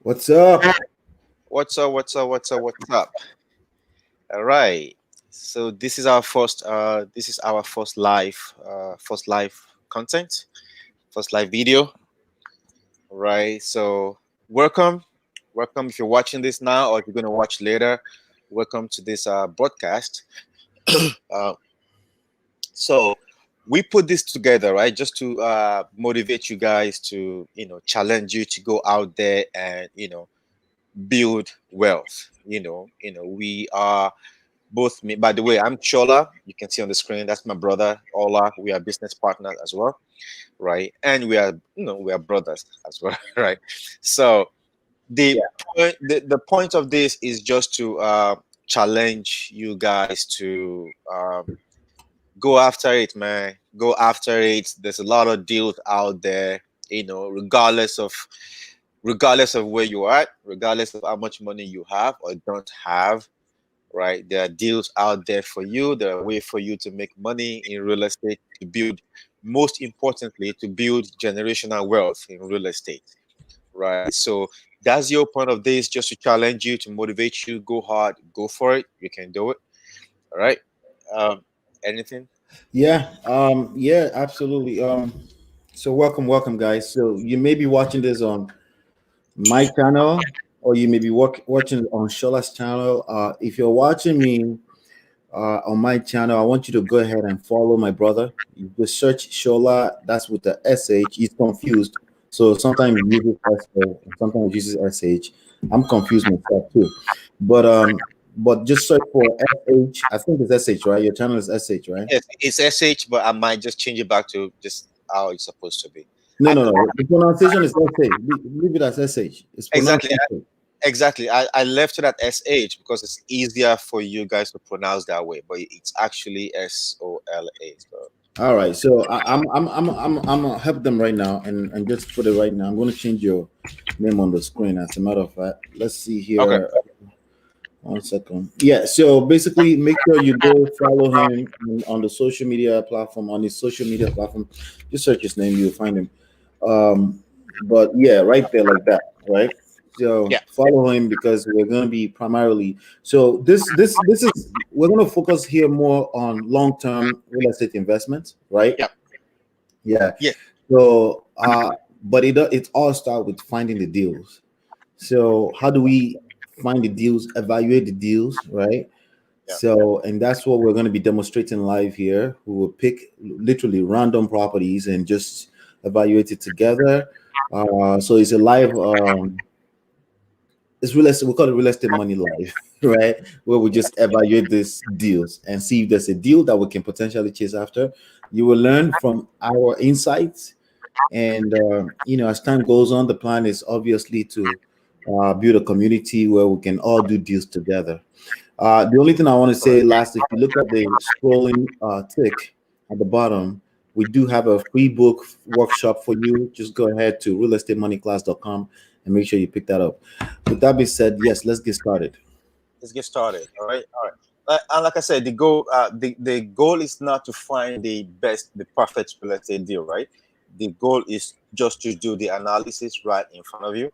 What's up? What's up? What's up? What's up? What's up? All right. So this is our first live content, first live video. All right. So welcome, welcome. If you're watching this now or if you're gonna watch later, welcome to this broadcast. Uh, so we put this together, right, just to motivate you guys to challenge you to go out there and build wealth. We are both me. By the way, I'm Chola. You can see on the screen. That's my brother, Ola. We are business partners as well, right? And we are brothers as well, right? So the Yeah. the point of this is just to challenge you guys to go after it, man. Go after it. There's a lot of deals out there, regardless of where you are, regardless of how much money you have or don't have, right? There are deals out there for you. There are ways for you to make money in real estate, to build, most importantly, to build generational wealth in real estate, right? So that's your point of this, just to challenge you, to motivate you. Go hard, go for it. You can do it. All right. Um, anything? Yeah, absolutely. So welcome, guys. So you may be watching this on my channel, or you may be watching it on Shola's channel. If you're watching me on my channel, I want you to go ahead and follow my brother. You just search Shola. That's with the SH. He's confused, so sometimes he uses SO, and sometimes he uses SH. I'm confused myself too, but just search for SH. I think it's SH, right? Your channel is SH, right? Yes, it's SH, but I might just change it back to just how it's supposed to be. No, I no, no. The pronunciation is SH. Leave it as SH. It's pronounced exactly. SH. Exactly. I left it at SH because it's easier for you guys to pronounce that way, but it's actually SOLA. So All right. So I'm gonna help them right now and just put it right now. I'm gonna change your name on the screen. As a matter of fact, let's see okay. here. 1 second. Yeah. So basically, make sure you go follow him on the social media platform. On his social media platform, just search his name. You'll find him. But yeah, right there, like that, right? So Yeah. follow him because we're going to be primarily. So this is we're going to focus here more on long term real estate investments, right? Yeah. Yeah. Yeah. So but it all start with finding the deals. So how do we find the deals, evaluate the deals, right? Yeah. So, and that's what we're going to be demonstrating live here. We will pick literally random properties and just evaluate it together. So it's a live, it's real estate, we call it real estate money live, right? Where we just evaluate these deals and see if there's a deal that we can potentially chase after. You will learn from our insights. And, as time goes on, the plan is obviously to build a community where we can all do deals together. The only thing I want to say last, if you look at the scrolling tick at the bottom, we do have a free book workshop for you. Just go ahead to realestatemoneyclass.com and make sure you pick that up. With that being said, yes, let's get started. Let's get started. All right. All right. And like I said, the goal is not to find the perfect real estate deal, right? The goal is just to do the analysis right in front of you,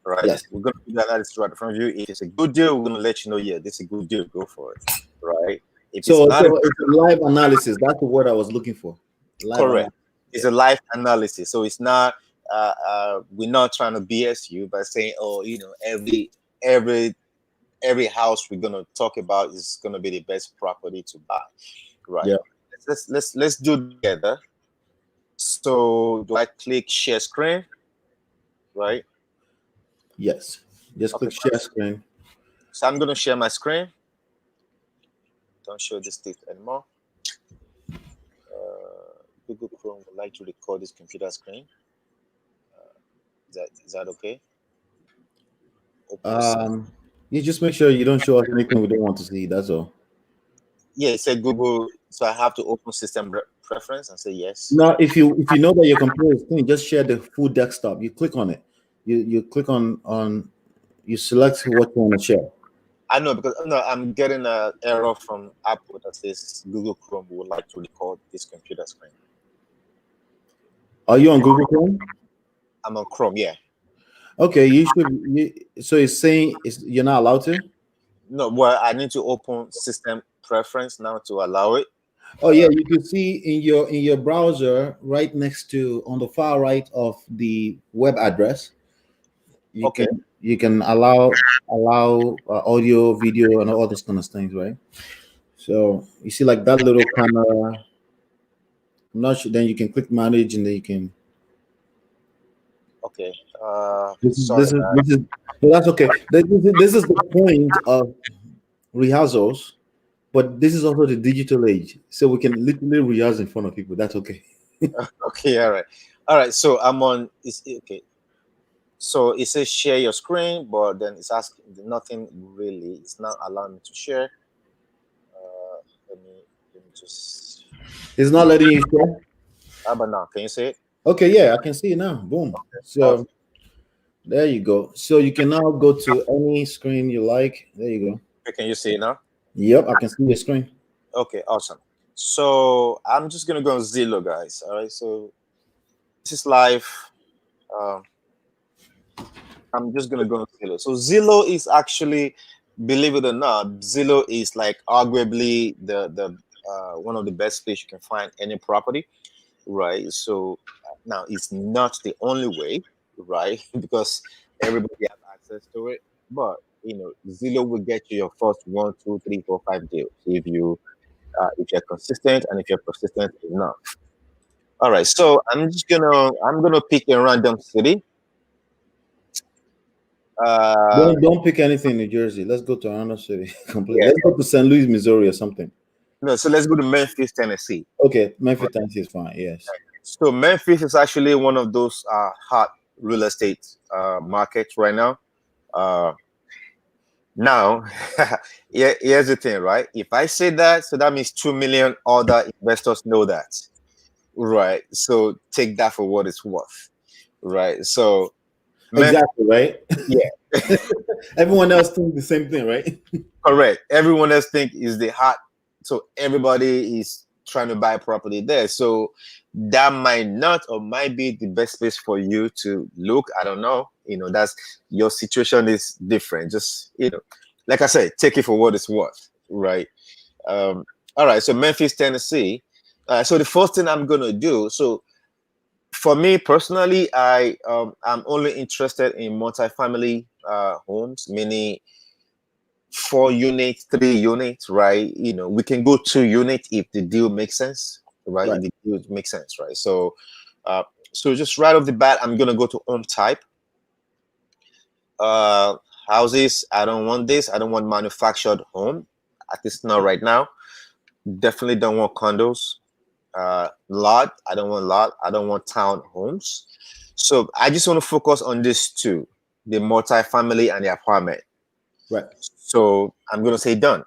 right? Yes. We're gonna do the analysis right in front of you. If it's a good deal, we're gonna let you know, yeah, this is a good deal, go for it, right? If it's So, not a it's a live analysis. That's the word I was looking for. Live correct, analysis. it's Yeah. a live analysis, so it's not. We're not trying to BS you by saying, oh, every every house we're gonna talk about is gonna be the best property to buy, right? Yeah. Let's do together. So do I click share screen, right? Yes. Just Okay, click share screen. so I'm gonna share my screen. Don't show this thing anymore. Google Chrome would like to record this computer screen. Is that okay? Open the system. Um, you just make sure you don't show us anything we don't want to see. That's all. Yeah, it said Google, so I have to open system preference and say yes. Now, if you know that your computer is clean, just share the full desktop. You click on it. You click on you select what you want to share. I know because no, I'm getting an error from Apple that says Google Chrome would like to record this computer screen. Are you on Google Chrome? I'm on Chrome, yeah. Okay, you should. So it's saying you're not allowed to. No, well, I need to open system preference now to allow it. Oh yeah, you can see in your browser right next to on the far right of the web address. Okay, You can allow audio, video, and all those kind of things, right? So you see like that little camera. I'm not sure. Then you can click manage, and then you can. okay. This Sorry, is guys. this is. Well, that's okay. This is the point of rehearsals, but this is also the digital age, so we can literally rehearse in front of people. That's okay. Okay, all right, all right. So I'm on. Is okay. So it says share your screen, but then it's asking nothing really. It's not allowing me to share. Let me just. It's not letting you share. How about now? Can you see it? Okay, yeah, I can see it now. Boom. So Awesome. there you go. So you can now go to any screen you like. There you go. Okay, can you see it now? Yep, I can see your screen. Okay, awesome. So I'm just gonna go on Zillow, guys. All right. So this is live. Um, I'm just gonna go on Zillow. So Zillow is actually, believe it or not, Zillow is like arguably the one of the best place you can find any property, right? So now it's not the only way, right? Because everybody has access to it, but Zillow will get you your first one, two, three, four, five deals if you're consistent and if you're persistent enough. All right, so I'm gonna pick a random city. Uh, Don't pick anything in New Jersey. Let's go to another city. Complete. yeah, Let's go to St. Louis, Missouri, or something. no, so let's go to Memphis, Tennessee. Okay, Memphis, Tennessee is fine. Yes. So Memphis is actually one of those hot real estate markets right now. Uh, now, here's the thing, right? If I say that, so that means 2 million other investors know that, right? So take that for what it's worth, right? So Memphis, Exactly. Right. yeah, Everyone else thinks the same thing, right? correct. Everyone else think is the hot, so everybody is trying to buy property there. So that might not or might be the best place for you to look. I don't know. That's your situation is different. Just like I said, take it for what it's worth, right? Um, all right. So Memphis, Tennessee. So the first thing I'm gonna do. So for me personally, I'm only interested in multifamily homes, meaning 4 units, 3 units, right? We can go 2 units if the deal makes sense, right? Right. If the deal makes sense, right? Uh, so just right off the bat, I'm gonna go to home type. Uh, Houses, I don't want this. I don't want manufactured home, at least not right now. Definitely don't want condos. Lot, I don't want lot. I don't want town homes. So I just want to focus on these two, the multifamily and the apartment. Right. So I'm gonna say done.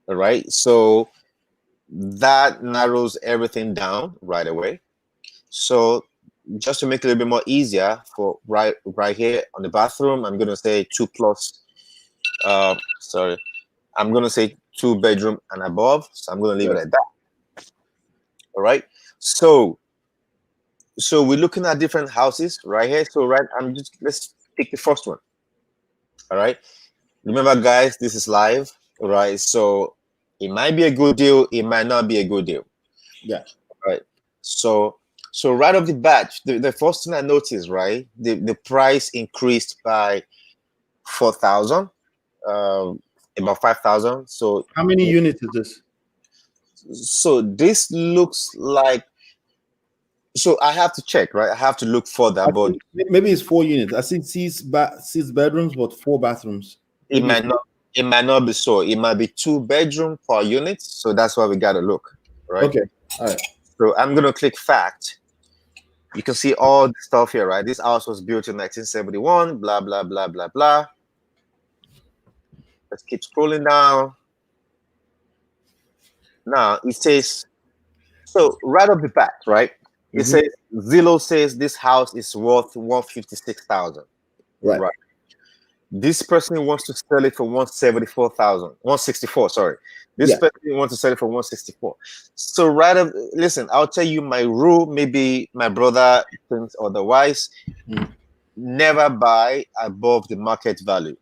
All right. So that narrows everything down right away. So just to make it a little bit more easier for right here on the bathroom, I'm gonna say 2 plus. Sorry, I'm gonna say 2 bedroom and above. So I'm gonna leave it Right. at that. All right. So we're looking at different houses right here. So let's pick the first one. All right. Remember, guys, this is live. All right. So it might be a good deal. It might not be a good deal. Yeah. Right. So right off the bat, the first thing I noticed, right, the price increased by 4,000, about 5,000. How many units is this? So this looks like, so I have to check, right? I have to look further, I but think maybe it's 4 units. I see six bedrooms, but 4 bathrooms. it Maybe it's might not it might not be so. It might be 2 bedroom per unit. So that's why we gotta look, right? okay. All right. So I'm gonna click fact. You can see all the stuff here, right? This house was built in 1971, blah, blah, blah, blah, blah. Let's keep scrolling down. Now it says, so right off the bat, right? It Mhm. says Zillow says this house is worth 156,000. Right. Right. This person wants to sell it for 174,000. 164, sorry. This Yeah. person wants to sell it for 164. So listen, I'll tell you my rule. Maybe my brother thinks otherwise. Mhm. never buy above the market value,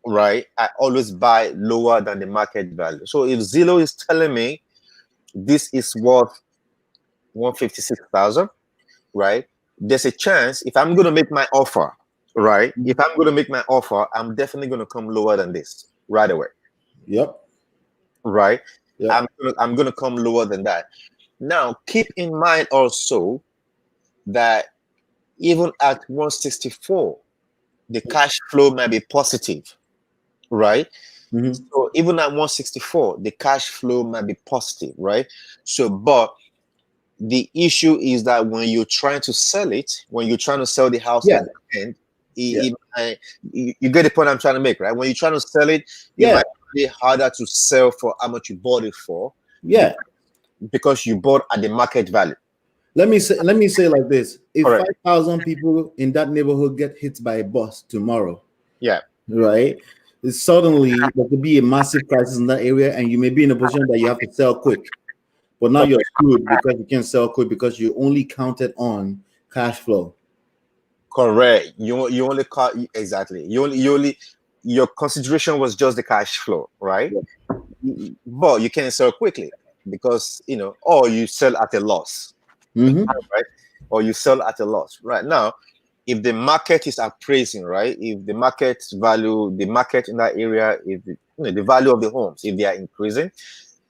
right? I always buy lower than the market value. So if Zillow is telling me this is worth 156,000, right? There's a chance if I'm going to make my offer, right? If I'm going to make my offer, I'm definitely going to come lower than this right away, Yep. right? Yep. I'm going to come lower than that. Now, keep in mind also that even at 164, the cash flow might be positive, right? Mm-hmm. So even at 164, the cash flow might be positive, right? So, but the issue is that when you're trying to sell it, when you're trying to sell the house Yeah. at the end, Yeah. you get the point I'm trying to make, right? When you're trying to sell it, it Yeah. might be harder to sell for how much you bought it for Yeah. because you bought at the market value. Let me say like this: if Correct. 5,000 people in that neighborhood get hit by a bus tomorrow, Yeah. right? Suddenly there could be a massive crisis in that area, and you may be in a position that you have to sell quick. But now you're screwed because you can't sell quick because you only counted on cash flow. Correct. You only caught exactly. You only your consideration was just the cash flow, right? Yeah. But you can't sell quickly because or you sell at a loss, Mm-hmm. right? Or you sell at a loss. Right now, if the market is appraising, right? If the market value, the market in that area, if the value of the homes, if they are increasing,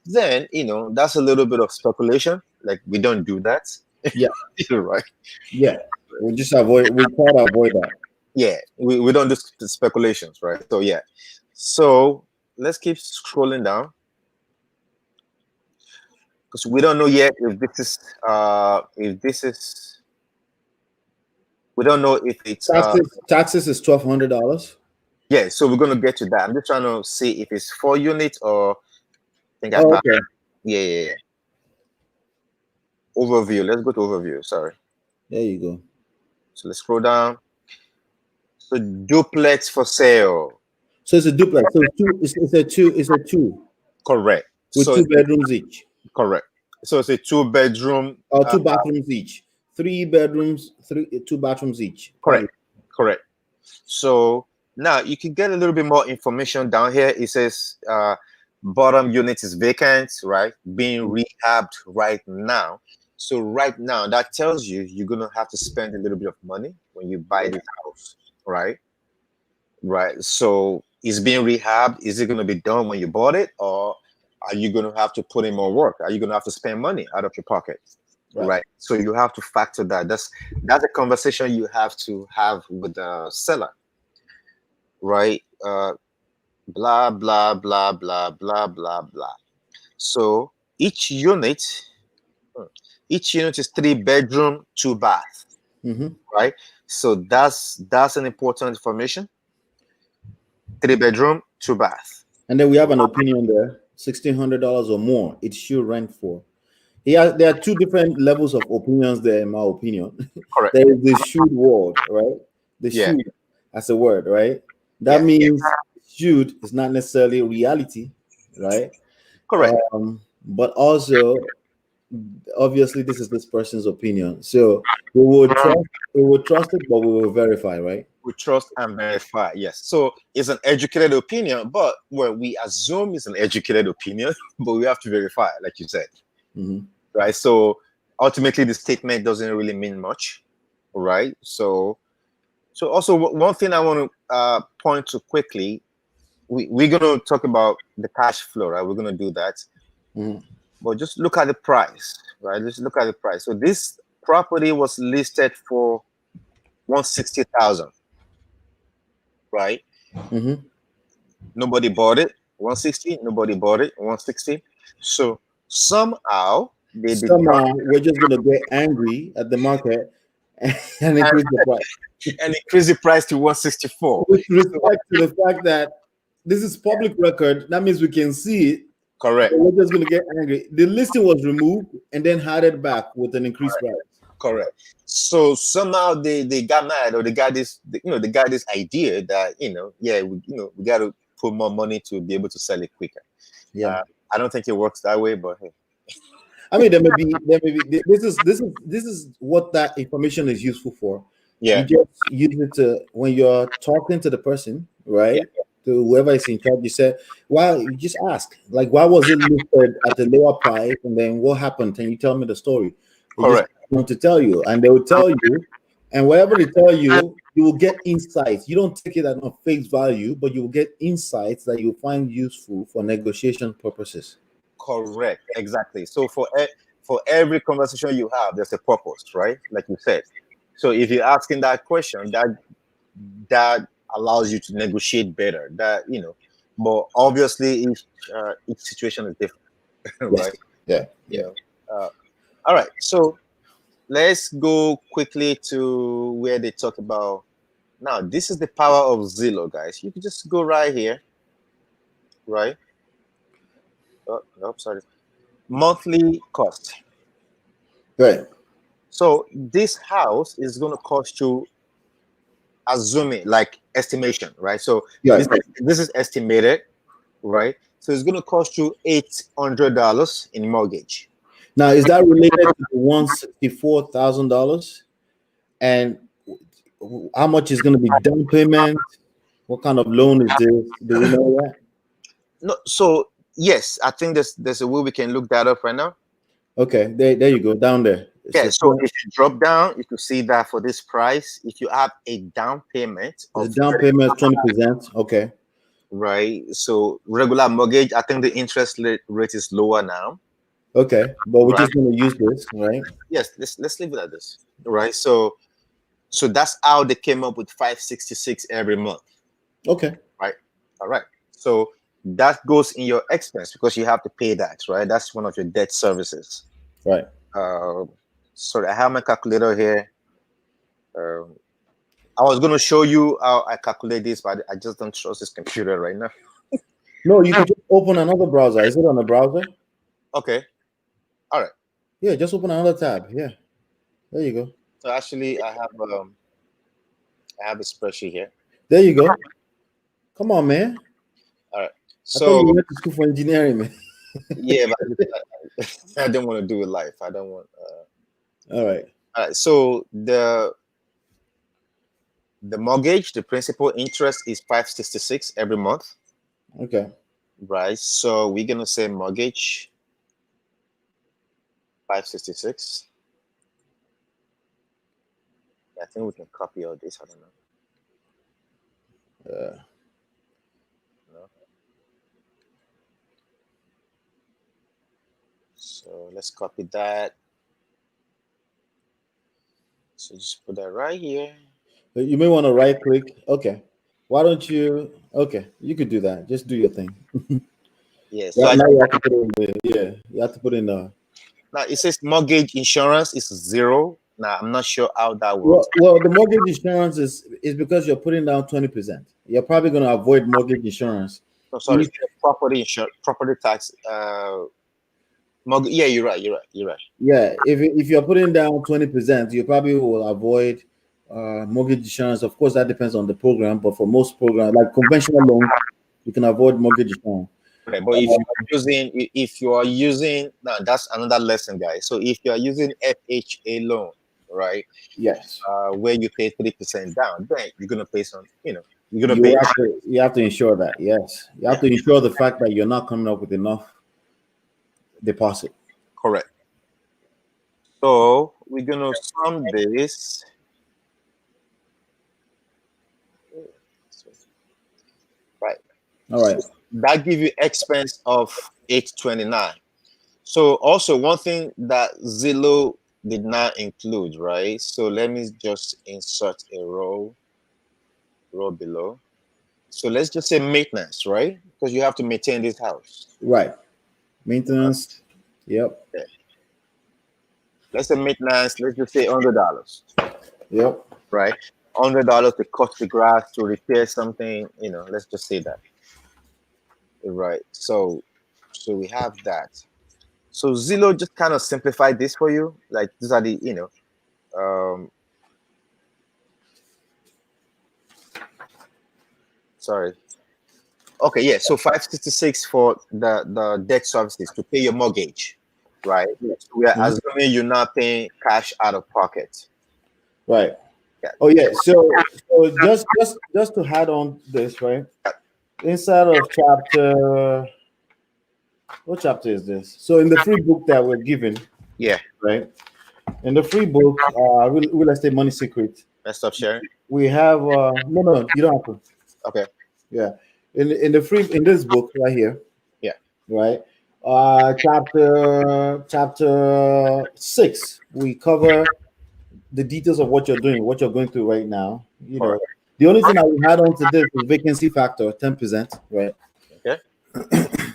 then that's a little bit of speculation. Like we don't do that, Yeah. right? Yeah. We try to avoid that. Yeah, we don't do speculations, right? So yeah, so let's keep scrolling down because we don't know yet if this is we don't know if it's Taxes is $1,200. yeah. So we're gonna get to that. I'm just trying to see if it's 4 units or I think I Oh, found okay. yeah. Overview. Let's go to overview. Sorry. There you go. So let's scroll down. So duplex for sale. So it's a duplex. So it's two. It's a two Correct. with So two bedrooms each, correct. So it's a 2 bedroom. or two bathrooms each. 3 bedrooms, 2 bathrooms each. Correct. Correct. So now you can get a little bit more information down here. It says bottom unit is vacant, right? Being rehabbed right now. So right now that tells you you're gonna have to spend a little bit of money when you buy this house, right? Right. So it's being rehabbed. Is it gonna be done when you bought it, or are you gonna have to put in more work? Are you gonna have to spend money out of your pocket? Right. Right. So you have to factor that. That's a conversation you have to have with the seller, right? Blah blah blah blah blah blah blah. So each unit, each unit is 3 bedroom, 2 bath, Mm-hmm. right? So that's an important information. 3 bedroom, 2 bath. And then we have an opinion there: $1,600 or more. It should rent for. Yeah, there are two different levels of opinions there, in my opinion. Correct. There is the should word, right? The Yeah. should as a word, right? That Yeah. means should is not necessarily reality, right? Correct. But also, obviously, this is this person's opinion. So we will trust it, but we will verify, right? We trust and verify. Yes. So it's an educated opinion, but well, we assume it's an educated opinion, but we have to verify, like you said. Mm-hmm. Right. So ultimately the statement doesn't really mean much. Right. So also one thing I want to point to quickly, we're going to talk about the cash flow, right? We're going to do that. Mm-hmm. But just look at the price, right? Just look at the price. So this property was listed for 160,000, right? Mm-hmm. Nobody bought it. 160. Nobody bought it. 160. So somehow they determined Somehow we're just gonna get angry at the market and increase the price. and increase the price to 164. With respect to the fact that this is public record, that means we can see it. Correct. But we're just gonna get angry. The listing was removed and then added back with an increased price. Correct. So somehow they got mad, or they got they got this idea that yeah, we got to put more money to be able to sell it quicker. Yeah. I don't think it works that way, but hey. I mean, there may be. This is what that information is useful for. You Yeah. just use it to when you're talking to the person, Yeah. right? To whoever is in charge, you say, "Well, you just ask, like, why was it listed at the lower price, and then what happened? Can you tell me the story?" They just Correct. want to tell you, and they will tell you, and whatever they tell you, you will get insights. You don't take it at on face value, but you will get insights that you'll find useful for negotiation purposes. Correct. Exactly. So for every conversation you have, there's a purpose, right? Like you said. So if you're asking that question, that allows you to negotiate better. That but obviously each situation is different, Yes. right? Yeah. You Yeah. know. All right. So let's go quickly to where they talk about. Now, this is the power of Zillow, guys. You can just go right here, right? Oh, no, sorry. Monthly cost. Right. So this house is going to cost you, assuming like estimation, right? So Yeah. this is estimated, right? So it's going to cost you $800 in mortgage. Now, is that related to the $164,000? And how much is going to be down payment? What kind of loan is this? Do we know that? No, so yes, I think there's a way we can look that up right now. Okay, there you go, down there. Yeah, So so if you drop down, you can see that for this price, if you have a down payment the of down payment is 20%. Okay, right, so regular mortgage, I think the interest rate is lower now. okay, but we're Right. just going to use this, right? Yes, let's leave it at this. Right. So that's how they came up with 566 every month. Okay, Right. All right. So that goes in your expense because you have to pay that, right? That's one of your debt services. right. Uh, so I have my calculator here. Um, I was going to show you how I calculate this, but I just don't trust this computer right now. No, you can just open another browser. Is it on the browser? Okay. All right. Yeah, just open another tab. Yeah, there you go. So actually, I have a spreadsheet here. There you go. Come on, man. All right. I thought you So went to school for engineering, man. yeah, but I don't want to do it live. I don't want. All right. All right. So the mortgage, the principal interest is 566 every month, Okay. right? So we're gonna say mortgage 566. I think we can copy all this. I don't know. Uh, No. So let's copy that. So just put that right here. you may want to right click. Okay. Why don't you? Okay, you could do that. Just do your thing. Yeah. So Yeah, now you have to put in the you have to put in the now it says mortgage insurance is 0. Now I'm not sure how that works. well the mortgage insurance is because you're putting down 20%. You're probably going to avoid mortgage insurance. No, sorry, If property insurance, property tax. Yeah, you're right. You're right. You're right. yeah, if you're putting down 20%, you probably will avoid mortgage insurance. Of course, that depends on the program, but for most programs like conventional loans, you can avoid mortgage insurance. Okay, but if you are using now, that's another lesson, guys. So if you are using FHA loan, right, Yes. where you pay 3% down, then you're gonna pay some, you're gonna You pay. have to ensure that. Yes. You have Yeah, to ensure the fact that you're not coming up with enough deposit. correct. So we're gonna sum this. Right. All right. That give you expense of 829. So also one thing that Zillow did not include, right? So let me just insert a row below. So let's just say maintenance, right? Because you have to maintain this house. Right. Maintenance. Yep. Okay. Let's say maintenance, let's just say $100, Yep. right? $100 to cut the grass, to repair something, let's just say that. Right. So we have that. So Zillow just kind of simplified this for you. Like these are the, sorry. Okay, yeah. So 566 for the debt services to pay your mortgage, right? So we are Mhm. assuming you're not paying cash out of pocket. Right. Oh yeah. So just to add on this, right? Inside of chapter, what chapter is this? So in the free book that we're given, Yeah. right? In the free book, real estate money secret, Let's stop sharing. we have no, you don't have to. Okay. Yeah. In this book right here, Yeah. right? Chapter 6, we cover the details of what you're doing, what you're going through right now. All right. The only thing that we had on to this is vacancy factor, 10%, right? Okay.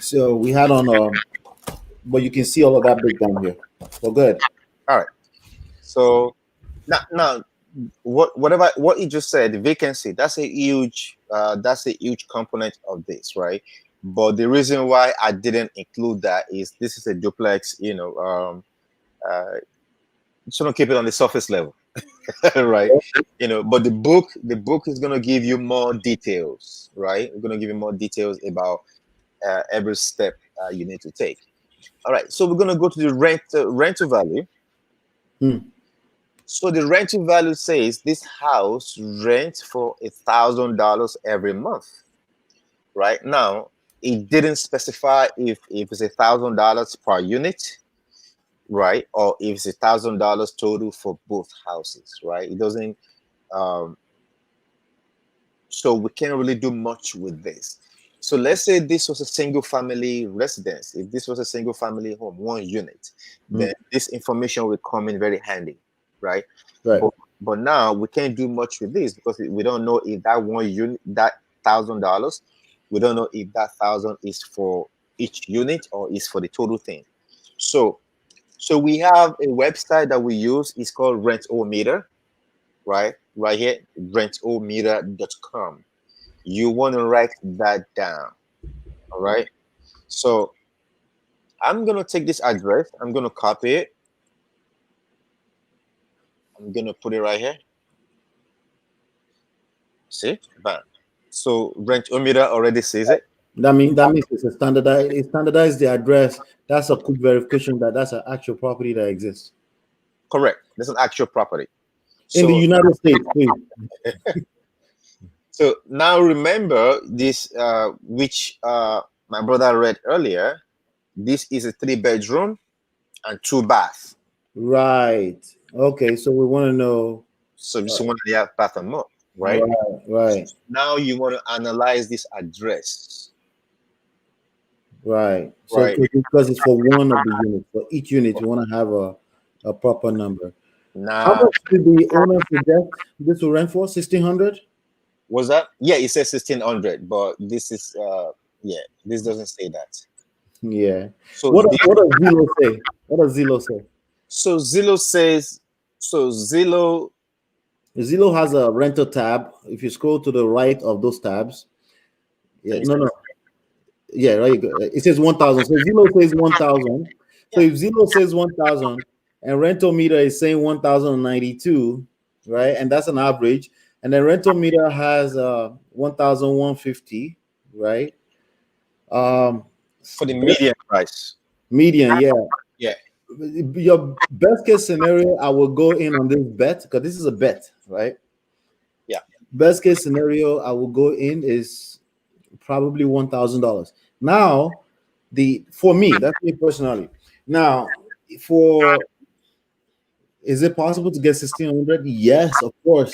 So we had on, but you can see all of that breakdown here. So good. All right. So now what you just said, the vacancy, that's a huge component of this, right? But the reason why I didn't include that is this is a duplex, just want to keep it on the surface level. Right, but the book is going to give you more details, right? We're going to give you more details about every step you need to take. All right, so we're going to go to the rental value. Hmm. So the rental value says this house rents for $1,000 every month. Right now, it didn't specify if it's $1,000 per unit, right, or if it's $1,000 total for both houses, right? It doesn't. So we can't really do much with this. So let's say this was a single family residence. If this was a single family home, one unit, then this information will come in very handy, right? Right. But now we can't do much with this because we don't know if that one unit, that $1,000, we don't know if that 1,000 is for each unit or is for the total thing. So we have a website that we use. It's called Rentometer, right here, rentometer.com. You want to write that down. All right. So I'm going to take this address. I'm going to copy it. I'm going to put it right here. See? Bam. So Rentometer already sees it. That means it's a standardized. It standardized the address. That's a quick verification that that's an actual property that exists Correct. That's an actual property. in the United States. Please. So now remember this, which my brother read earlier. This is a 3-bedroom and 2 bath. Right. Okay. So we want to know. So this one the bath and more, right? Right. Now you want to analyze this address. Right. So Right. because it's for one of the units, for each unit, you want to have a proper number. How Now, much did the owner suggest this will rent for? 1,600. was that? Yeah, it says 1,600, but this is this doesn't say that. Yeah. So What does Zillow say? What does Zillow say? So Zillow says. So Zillow Zillow has a rental tab. If you scroll to the right of those tabs, yeah, no. Yeah, right. You go. It says 1,000. So Zillow says 1,000. So if Zillow says 1,000 and rental meter is saying 1,092, right? And that's an average. And then rental meter has 1,150, right? for the median price. Median, yeah. Yeah. Your best case scenario, I will go in on this bet because this is a bet, right? Yeah. Best case scenario, I will go in is probably $1,000. Now, for me, that's me personally. Now, is it possible to get 1,600? Yes, of course.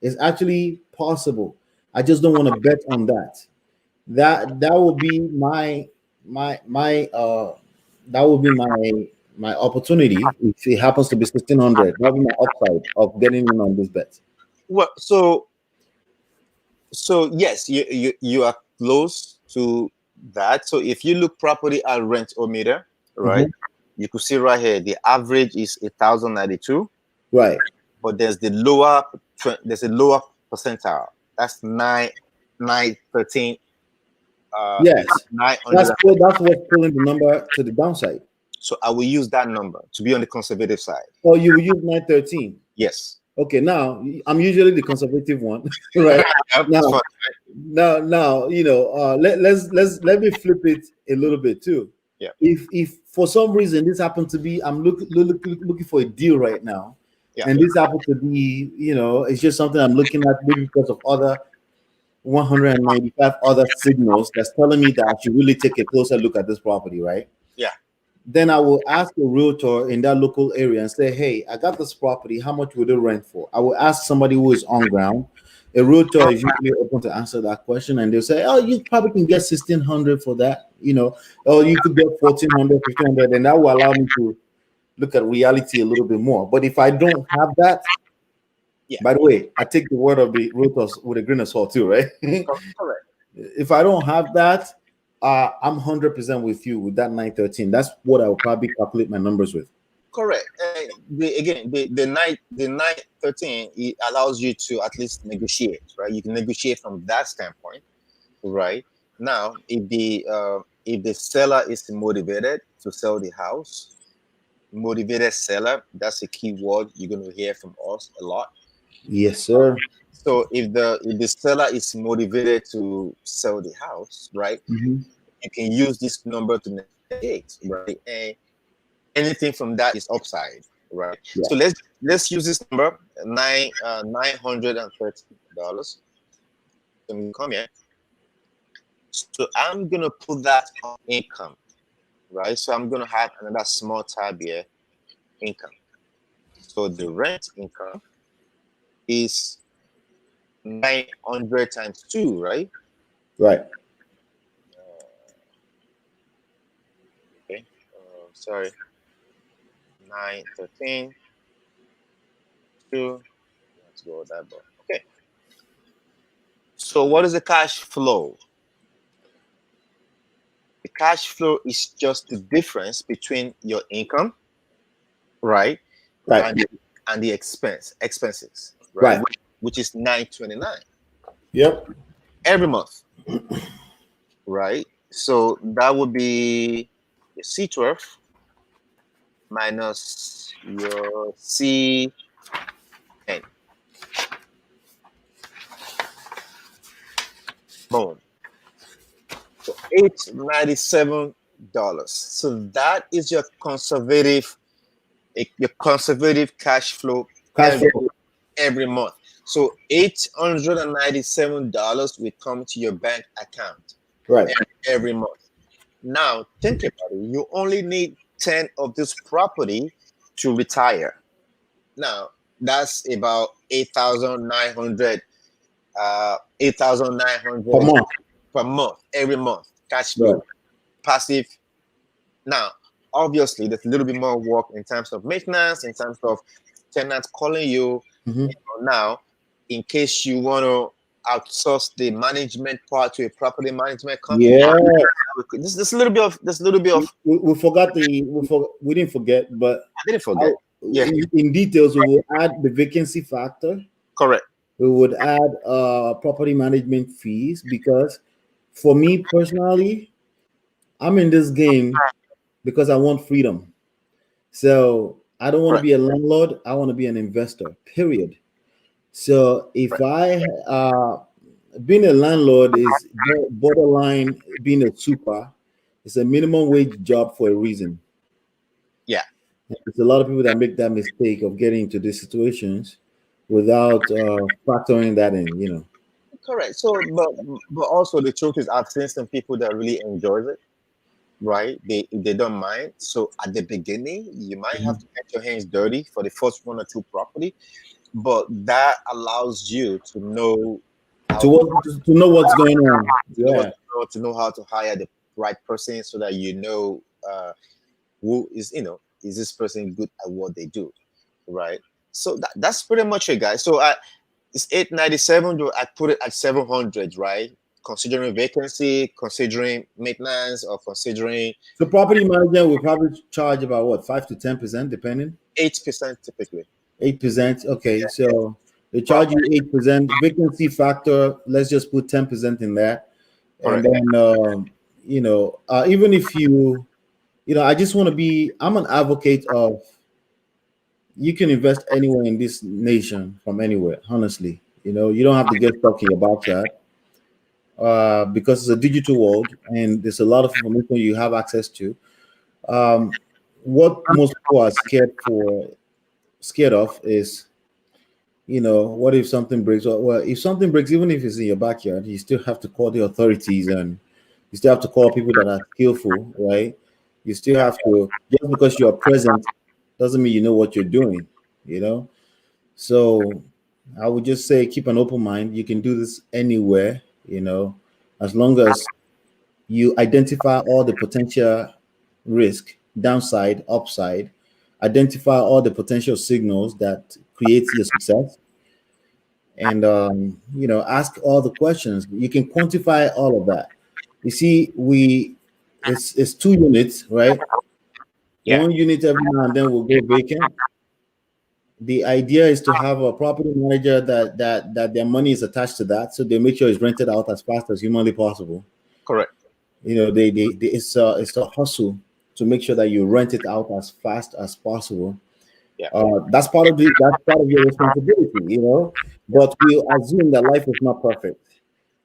It's actually possible. I just don't want to bet on that. That will be my that will be my opportunity if it happens to be 1,600. That will be my upside of getting in on this bet. Well, so yes, you are close to that. So if you look properly at Rentometer, right, you could see right here the average is 1,092. Right. But there's a lower percentile. That's 913. Yes. 900. That's what's pulling the number to the downside. So I will use that number to be on the conservative side. Oh, you will use 913. Yes. Okay, now I'm usually the conservative one, right? now, let me flip it a little bit too. Yeah. If for some reason this happened to be, I'm looking for a deal right now, Yeah. And this happened to be, it's just something I'm looking at maybe because of other 195 other signals that's telling me that I should really take a closer look at this property, right? Yeah. Then I will ask a realtor in that local area and say, hey, I got this property. How much would it rent for? I will ask somebody who is on ground. A realtor is usually open to answer that question, and they'll say, oh, you probably can get 1,600 for that, or you could get 1,400, 1,500, and that will allow me to look at reality a little bit more. But if I don't have that, Yeah. by the way, I take the word of the realtors with a grain of salt too, right? Correct. If I don't have that, I'm 100% with you with that 913. That's what I will probably calculate my numbers with. Correct. The 913, it allows you to at least negotiate, right? You can negotiate from that standpoint, right? Now, if the seller is motivated to sell the house, motivated seller, that's a key word you're going to hear from us a lot. Yes, sir. So if the seller is motivated to sell the house, right, Mhm. you can use this number to negotiate, right? And anything from that is upside, right? Yeah. So let's use this number, $930. Let me come here. So I'm gonna put that on income, right? So I'm gonna have another small tab here, income. So the rent income is 900 times 2, right? Right. Okay. Sorry, 913 2. Let's go with that, but okay. So what is the cash flow? The cash flow is just the difference between your income, right, Right. and the expenses, right, Right. which is 929 Yep. every month, right? So that would be your C12 minus your C10. Boom. So $897. So that is your conservative cash flow Cash every, flow. every month. So $897 will come to your bank account Right. every month. Now think about it. You only need 10 of this property to retire. Now that's about 8,900 Per 8,900 month. per month, every month, cash Right. flow, passive. Now, obviously, there's a little bit more work in terms of maintenance, in terms of tenants calling you. Mhm. Now, in case you want to outsource the management part to a property management company, Yeah. there's a little bit of We forgot we didn't forget, but I didn't forget. I'll, Yeah, in details, we will add the vacancy factor. correct. We would add property management fees because for me personally, I'm in this game because I want freedom. So I don't want to Correct. be a landlord. I want to be an investor. Period. So if Correct. I being a landlord is borderline being a super. It's a minimum wage job for a reason. Yeah. There's a lot of people that make that mistake of getting into these situations without factoring that in. Correct. So, but also the truth is, I've seen some people that really enjoys it, right? They don't mind. So at the beginning, you might have to get your hands dirty for the first one or two property, but that allows you to know how To know what's going on. to know what Yeah. to know how to hire the right person, so that who is this person good at what they do, right? So that's pretty much it, guys. So it's 897. I put it at 700, right? Considering vacancy, considering maintenance, or considering So property manager will probably charge about what 5 to 10%, depending. 8% typically. 8%. Okay, so they charge Property, you 8%. Vacancy factor, let's just put 10% in there. And correct. then even if I just want to be I'm an advocate of you can invest anywhere in this nation from anywhere, honestly. You don't have to get stuck in your backyard because it's a digital world and there's a lot of information you have access to. What most people are scared for scared of is, what if something breaks? Well, if something breaks, even if it's in your backyard, you still have to call the authorities, and you still have to call people that are skillful, right? You still Yeah. have to, just because you are present doesn't mean you know what you're doing, you know? So I would just say keep an open mind. You can do this anywhere, as long as you identify all the potential risk, downside, upside, identify all the potential signals that creates your success, and ask all the questions. You can quantify all of that. You see, it's 2 units, right? Yeah. One unit every now and then will go vacant. The idea is to have a property manager that their money is attached to that, so they make sure it's rented out as fast as humanly possible. Correct. They it's a hustle to make sure that you rent it out as fast as possible. Yeah. That's part of your responsibility. But we assume that life is not perfect,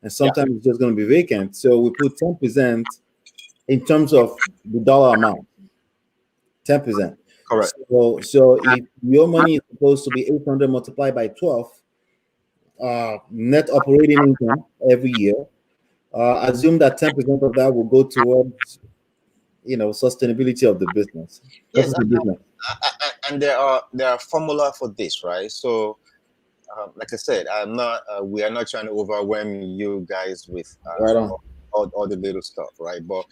and Yeah. sometimes it's just going to be vacant. So we put 10% in terms of the dollar amount, 10%. Correct. So if your money is supposed to be 800 multiplied by 12, net operating income every year, assume that 10% of that will go towards sustainability of the business. What Yes, is the business? and there are formula for this, right? So, like I said, I'm not. We are not trying to overwhelm you guys with Right on. all the little stuff, right? But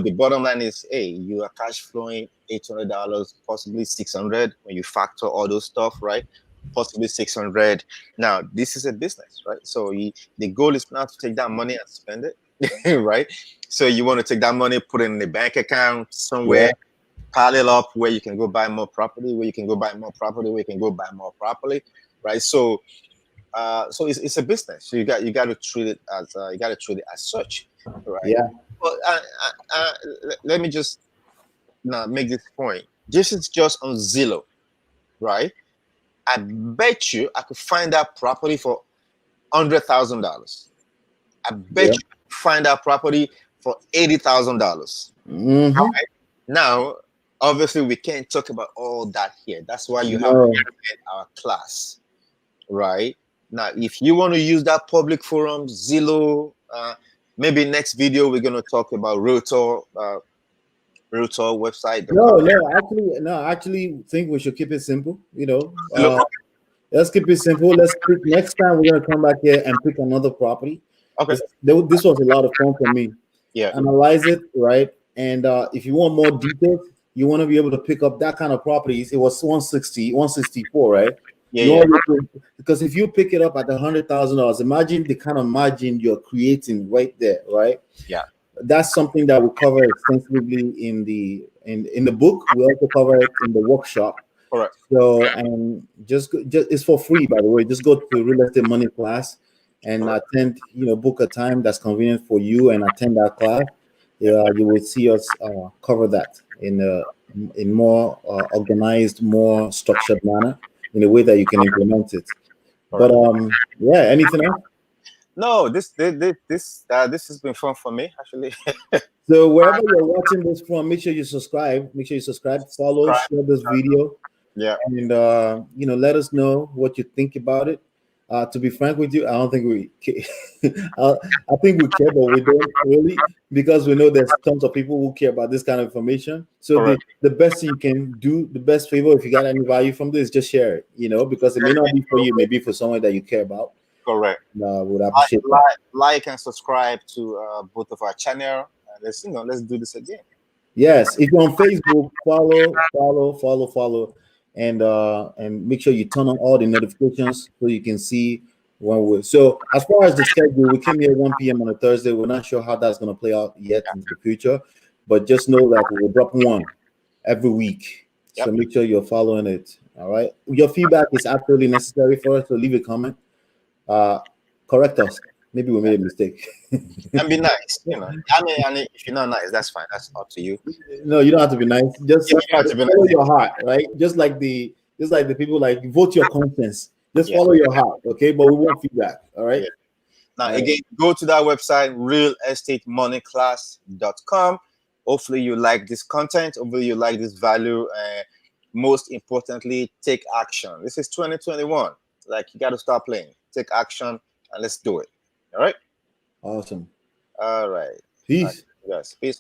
the bottom line is, hey, you are cash flowing $800, possibly 600 when you factor all those stuff, right? Possibly 600. Now, this is a business, right? So the goal is not to take that money and spend it, right? So you want to take that money, put it in the bank account Yeah. somewhere, pile it up where you can go buy more property, where you can go buy more property, where you can go buy more property, right? So it's a business. So you got to treat it as such, right? Yeah. Well, let me just now make this point. This is just on Zillow, right? I bet you I could find that property for $100,000. I bet Yeah. you I could find that property for $80,000. Mm-hmm. Now, obviously, we can't talk about all that here. That's why you have No. our class, right? Now, if you want to use that public forum, Zillow, maybe next video we're going to talk about Realtor website. No, no. Actually, think we should keep it simple. Zillow, Let's keep it simple. Let's pick next time. We're gonna come back here and pick another property. okay, This was a lot of fun for me. yeah, Analyze it, right? And if you want more details, you want to be able to pick up that kind of properties. It was 160, 164, right? yeah, You yeah, want because if you pick it up at $100,000, imagine the kind of margin you're creating right there, right? yeah, That's something that we cover extensively in the book. We also cover it in the workshop. correct, So, and just it's for free, by the way. Just go to Real Estate Money class and correct, attend. Book a time that's convenient for you and attend that class. Yeah, you will see us cover that in more organized, more structured manner, in a way that you can implement it. But correct. yeah. Anything else? No, this has been fun for me actually. So wherever you're watching this from, make sure you subscribe. Make sure you subscribe, follow, share this video, Yeah, and let us know what you think about it. To be frank with you, I don't think I think we care, but we don't really, because we know there's tons of people who care about this kind of information. So the correct, the best thing you can do, the best favor, if you got any value from this, just share it. Because it may not be for you, maybe for someone that you care about. correct. Would appreciate that. Like and subscribe to both of our channel. Let's do this again. Yes, if you're on Facebook, follow, and make sure you turn on all the notifications so you can see when we. So as far as the schedule, we came here 1 p.m. on a Thursday. We're not sure how that's going to play out yet in the future, but just know that we will drop one every week. So Yep. make sure you're following it. All right. Your feedback is absolutely necessary for us. So leave a comment. Uh, Correct us. Maybe we made a mistake. And be nice. I mean, if you're not nice, that's fine. That's up to you. No, you don't have to be nice. Just You don't have to be follow nice. your heart, right? Just like the people like vote your conscience. Just Yeah. follow your heart, okay? But we want feedback, all right? Yeah. Now, All right. again, go to that website, realestatemoneyclass.com. Hopefully, you like this content. Hopefully, you like this value. most importantly, take action. This is 2021. Like, you got to start playing. Take action and let's do it. All right. Awesome. All right. All right. Peace. Yes. Peace.